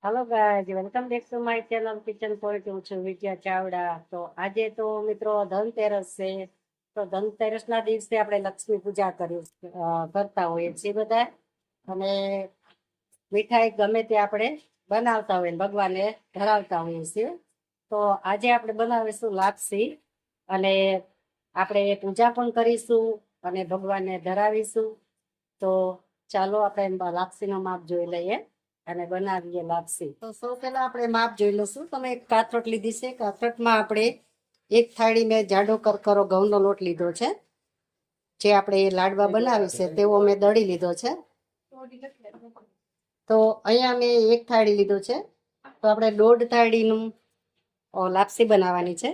Hello guys, welcome back to my channel kitchen point. હું છું વિદ્યા ચાવડા. તો આજે તો મિત્રો ધનતેરસ છે. તો ધનતેરસ ના દિવસે આપણે લક્ષ્મી પૂજા કરતા હોઈએ છીએ બધા. અને મીઠાઈ ગમે તે આપણે બનાવતા હોઈએ, ભગવાનને ધરાવતા હોઈએ છીએ. તો આજે આપણે બનાવીશું લાપસી, અને આપણે પૂજા પણ કરીશું અને ભગવાનને ધરાવીશું. તો ચાલો આપણે લાપસીનો માપ જોઈ લઈએ અને બનાવીએ લાપસી. તો સૌ પહેલા આપણે માપ જોઈ લઈશું. તમે એક કાથરોટ લીધી છે. કાથરોટમાં આપણે એક થાળી મેં જાડો કરકરો ઘઉંનો લોટ લીધો છે. જે આપણે લાડવા બનાવી છે તેવો મેં દળી લીધો છે. તો અહીંયા મેં એક થાળી લીધો છે. તો આપણે 1.5 થાળીનું લાપસી બનાવવાની છે.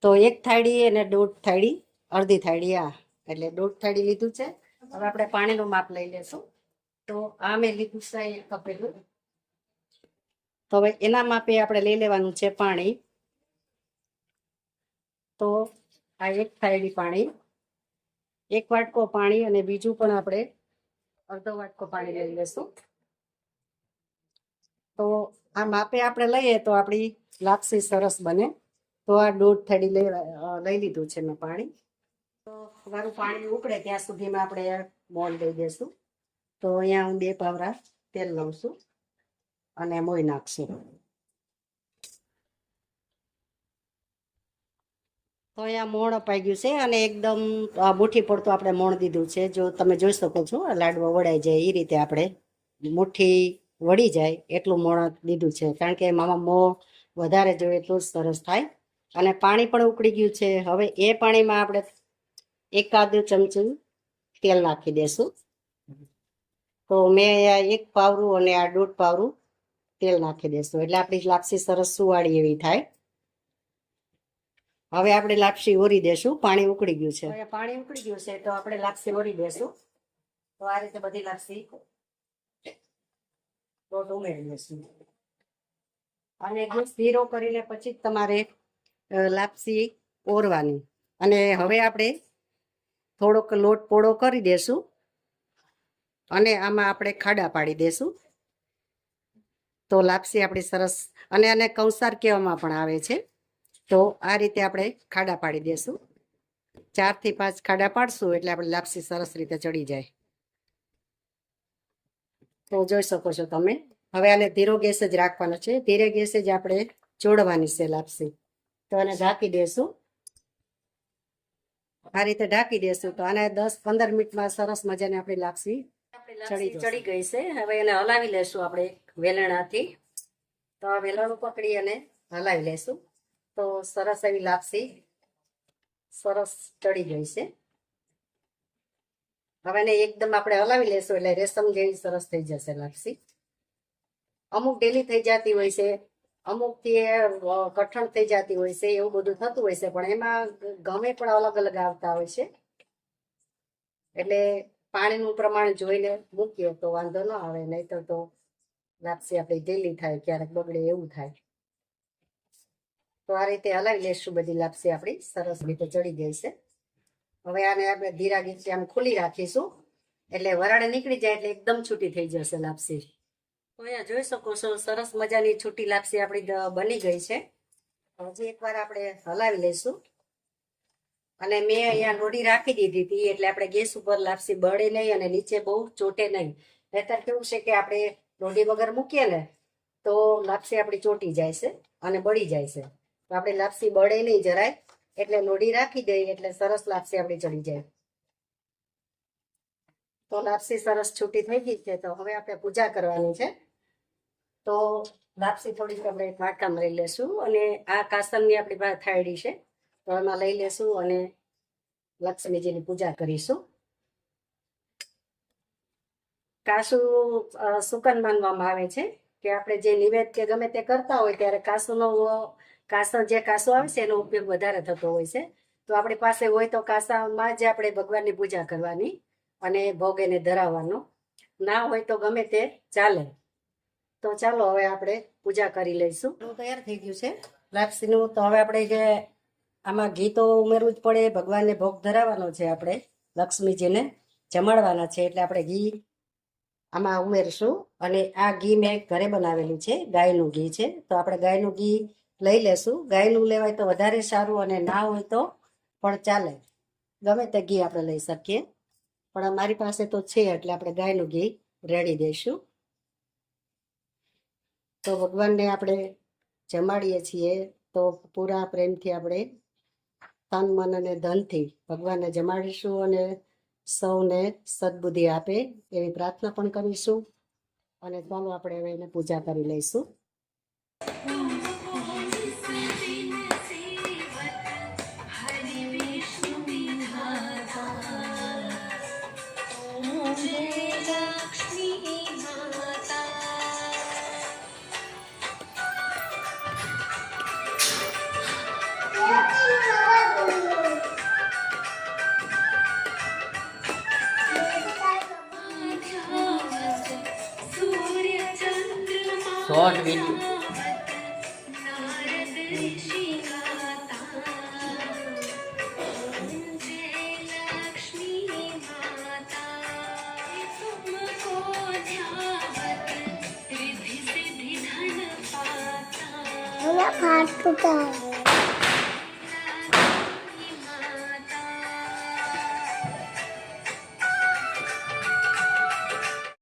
તો એક થાળી અને 1.5 થાળી, અડધી થાળી એટલે 1.5 થાળી લીધું છે. હવે આપણે પાણીનું માપ લઈ લેશું. તો આ મેં લીધું છે 1 કપેલું. તો હવે એના માપે આપણે લઈ લેવાનું છે પાણી. તો આ 1 થાળી પાણી, 1 વાટકો પાણી, અને બીજું પણ આપણે અડધો વાટકો પાણી લઈ લેશું. તો આ માપે આપણે લઈએ તો આપણી લાપસી સરસ બને. તો આ 1.5 થાળી લઈ લીધું છે મેં પાણી. તો મારું પાણી ઉકળે ત્યાં સુધીમાં આપણે મોણ દઈ દઈશું. તો અહીંયા હું 2 પાવરા તેલ લઉં છું અને મોઈ નાખશું. તો અહીંયા મોણ અપાઈ ગયું છે અને એકદમ મુઠ્ઠી પડતું આપણે મોણ દીધું છે. જો તમે જોઈ શકો છો લાડવા વળાઈ જાય એ રીતે આપણે મુઠ્ઠી વળી જાય એટલું મોણ દીધું છે. કારણ કે મામા મોં વધારે જોઈએ એટલું જ સરસ થાય. અને પાણી પણ ઉકળી ગયું છે. હવે એ પાણીમાં આપણે 1 ચમચી તેલ નાખી દેશું. તો મેં અહીંયા 1 પાવરું અને આ 1.5 પાવરું તેલ નાખી દેશું એટલે આપણી લાપસી સરસ સુવાળી એવી થાય. હવે આપણે લાપસી ઓરી દેશું. પાણી ઉકળી ગયું છે. પાણી ઉકળી ગયું છે તો આપણે લાપસી ઓરી દેશું. તો આ રીતે બધી લાપસી લોટ ઉમેરી દેશું. અને ગેસ ધીરો કરીને પછી જ તમારે લાપસી ઓરવાની. અને હવે આપણે થોડોક લોટ પોળો કરી દેશું અને આમાં આપણે ખાડા પાડી દેશું. તો લાપસી આપણી સરસ, અને આને કંસાર કહેવામાં પણ આવે છે. તો આ રીતે આપણે ખાડા પાડી દેશું. 4 થી 5 ખાડા પાડશું એટલે આપણે લાપસી સરસ રીતે ચડી જાય. તો જોઈ શકો છો તમે. હવે આને ધીરો ગેસ જ રાખવાનો છે. ધીરે ગેસે જ આપણે ચોળવાની છે લાપસી. તો આને ઢાંકી દેશું. આ રીતે ઢાંકી દેશું તો આને 10-15 મિનિટમાં સરસ મજાની આપણી લાપસી ચડી ગઈ છે. હવે એને હલાવી લેશું આપણે વેલણાથી. તો આ વેલણું પકડી અને હલાવી લેશું. તો સરસ એવી લાપસી સરસ ચડી ગઈ છે. હવે એને એકદમ આપણે હલાવી લેશું એટલે રેશમ જેવી સરસ થઈ જશે લાપસી. અમુક ઢીલી થઈ જતી હોય છે, અમુક થી કઠણ થઈ જતી હોય છે, એવું બધું થતું હોય છે. પણ એમાં ગમે પણ અલગ અલગ આવતા હોય છે. એટલે પાણીનું પ્રમાણ જોઈને મૂકીએ તો વાંધો ન આવે. નહીતર તો લાપસી આપણી ઢીલી થાય, ક્યારેક બગડે એવું થાય. તો આ રીતે હલાવી લેશું. બધી લાપસી આપણી સરસ રીતે ચડી ગઈ છે. હવે આને આપણે ધીરા ગેસે આમ ખુલ્લી રાખીશું એટલે વરાળ નીકળી જાય એટલે એકદમ છૂટી થઈ જશે લાપસી. તો અહીંયા જોઈ શકો છો સરસ મજાની છૂટી લાપસી આપણી બની ગઈ છે. હજી એકવાર આપણે હલાવી લઈશું. અને મેં અહીંયા લોઢી રાખી દીધી હતી એટલે આપણે ગેસ ઉપર લાપસી બળે નહીં અને નીચે બહુ ચોટે નહીં. નહીતર કેવું છે કે આપણે લોઢી વગર મૂકીએ ને તો લાપસી આપણી ચોટી જાય છે અને બળી જાય છે. તો આપણે લાપસી બળે નહીં જરાય, એટલે લોઢી રાખી દઈએ એટલે સરસ લાપસી આપણી ચડી જાય. તો લાપસી સરસ છૂટી થઈ ગઈ છે. તો હવે આપણે પૂજા કરવાની છે. તો લાપસી થોડીક આપણે વાટકામાં લઈ લેશું અને આ કાસણની આપણી પાસે થાળી છે તો એમાં લઈ લેશું અને લક્ષ્મીજીની પૂજા કરીશું. કાસુ સુકન માનવામાં આવે છે કે આપણે જે નિવેદ કે ગમે તે કરતા હોય ત્યારે કાસણ જે કાસો આવે છે એનો ઉપયોગ વધારે થતો હોય છે. તો આપણી પાસે હોય તો કાસામાં જ આપણે ભગવાનની પૂજા કરવાની અને ભોગ એને ધરાવવાનો. ના હોય તો ગમે તે ચાલે. તો ચાલો હવે આપણે પૂજા કરી લઈશું. તૈયાર થઈ ગયું છે લાપસીનું. તો હવે આપણે જે આમાં ઘી તો ઉમેરવું જ પડે. ભગવાનને ભોગ ધરાવવાનો છે, આપણે લક્ષ્મીજીને જમાડવાના છે એટલે આપણે ઘી આમાં ઉમેરશું. અને આ ઘી મેં ઘરે બનાવેલું છે, ગાયનું ઘી છે. તો આપણે ગાયનું ઘી લઈ લેશું. ગાયનું લેવાય તો વધારે સારું, અને ના હોય તો પણ ચાલે, ગમે તે ઘી આપણે લઈ શકીએ. પણ અમારી પાસે તો છે એટલે આપણે ગાયનું ઘી રેડી દઈશું. તો ભગવાનને આપણે જમાડીએ છીએ તો પૂરા પ્રેમથી આપણે તન મન અને ધનથી ભગવાનને જમાડીશું, અને સૌને સદબુદ્ધિ આપે એવી પ્રાર્થના પણ કરીશું. અને ચાલો આપણે હવે એને પૂજા કરી લઈશું. Short video फाटूटा